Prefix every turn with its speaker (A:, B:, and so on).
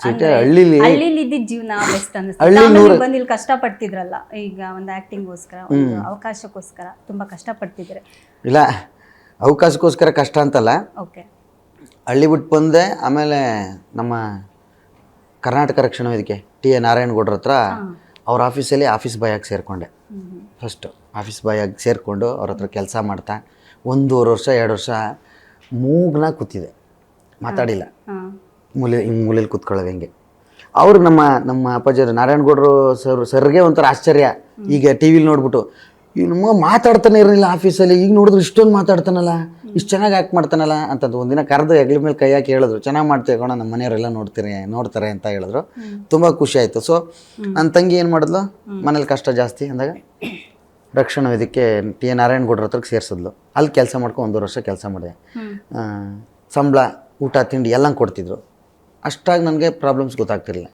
A: City ಹಳ್ಳಿಲಿ
B: ಇದ್ದಿದ್ದ ಜೀವನ ಬೆಸ್ಟ್
A: ಹಳ್ಳಿ
B: ಅನಿಸ್ತು. ಬಂದು ಇಲ್ಲಿ ಕಷ್ಟ ಪಡ್ತಿದ್ರಲ್ಲ, ಈಗ ಒಂದು ಆಕ್ಟಿಂಗ್ಗೋಸ್ಕರ ಒಂದು ಅವಕಾಶಕ್ಕೋಸ್ಕರ ತುಂಬಾ ಕಷ್ಟ ಪಡ್ತಿದ್ರೆ.
A: ಇಲ್ಲ ಅವಕಾಶಕ್ಕೋಸ್ಕರ ಕಷ್ಟ ಅಂತಲ್ಲ,
B: ಓಕೆ.
A: ಹಳ್ಳಿ ಬಿಟ್ಟು ಬಂದೆ. ಆಮೇಲೆ ನಮ್ಮ ಕರ್ನಾಟಕ ರಕ್ಷಣಾ ವೇದಿಕೆ ಟಿ.ಎ. ನಾರಾಯಣಗೌಡ್ರ ಹತ್ರ ಅವ್ರ ಆಫೀಸಲ್ಲಿ ಆಫೀಸ್ ಬಾಯ್ ಆಗಿ ಸೇರಿಕೊಂಡೆ. ಫಸ್ಟು ಆಫೀಸ್ ಬಾಯ್ ಆಗಿ ಸೇರಿಕೊಂಡು ಅವ್ರ ಹತ್ರ ಕೆಲಸ ಮಾಡ್ತಾ 1.5 ವರ್ಷ 2 ವರ್ಷ ಮೂಗ್ನಾಗ ಕೂತಿದೆ, ಮಾತಾಡಿಲ್ಲ. ಮೂಲೆಯಲ್ಲಿ ಕೂತ್ಕೊಳ್ಳೋದು ಹೆಂಗೆ. ಅವ್ರಿಗೆ ನಮ್ಮ ಅಪ್ಪಾಜಿಯವರು ನಾರಾಯಣಗೌಡರು ಸರ್ಗೆ ಒಂಥರ ಆಶ್ಚರ್ಯ. ಈಗ ಟಿ ವಿಲಿ ನೋಡ್ಬಿಟ್ಟು ನಮ್ಮ ಮಾತಾಡ್ತಾನೆ ಇರಲಿಲ್ಲ ಆಫೀಸಲ್ಲಿ, ಈಗ ನೋಡಿದ್ರೆ ಇಷ್ಟೊಂದು ಮಾತಾಡ್ತಾನಲ್ಲ, ಇಷ್ಟು ಚೆನ್ನಾಗಿ ಆ್ಯಕ್ಟ್ ಮಾಡ್ತಾನಲ್ಲ ಅಂತಂದು. ಒಂದಿನ ಕರೆದು ಹೆಗ್ಲ ಮೇಲೆ ಕೈ ಹಾಕಿ ಹೇಳಿದ್ರು, ಚೆನ್ನಾಗಿ ಮಾಡ್ತೀವಿ ಕಣ, ನಮ್ಮ ಮನೆಯವರೆಲ್ಲ ನೋಡ್ತಾರೆ ಅಂತ ಹೇಳಿದ್ರು. ತುಂಬ ಖುಷಿ ಆಯಿತು. ಸೊ ನನ್ನ ತಂಗಿ ಏನು ಮಾಡಿದ್ಲು, ಮನೇಲಿ ಕಷ್ಟ ಜಾಸ್ತಿ ಅಂದಾಗ ರಕ್ಷಣಾ ವೇದಿಕೆ ಟಿ.ಎ. ನಾರಾಯಣಗೌಡ್ರ ಹತ್ರಕ್ಕೆ ಸೇರಿಸಿದ್ಲು. ಅಲ್ಲಿ ಕೆಲಸ ಮಾಡ್ಕೊಂಡು 1 ವರ್ಷ ಕೆಲಸ ಮಾಡಿದೆ. ಸಂಬಳ ಊಟ ತಿಂಡಿ ಎಲ್ಲ ಕೊಡ್ತಿದ್ರು. ಅಷ್ಟಾಗಿ ನನಗೆ ಪ್ರಾಬ್ಲಮ್ಸ್ ಗೊತ್ತಾಗ್ತಿರಲಿಲ್ಲ.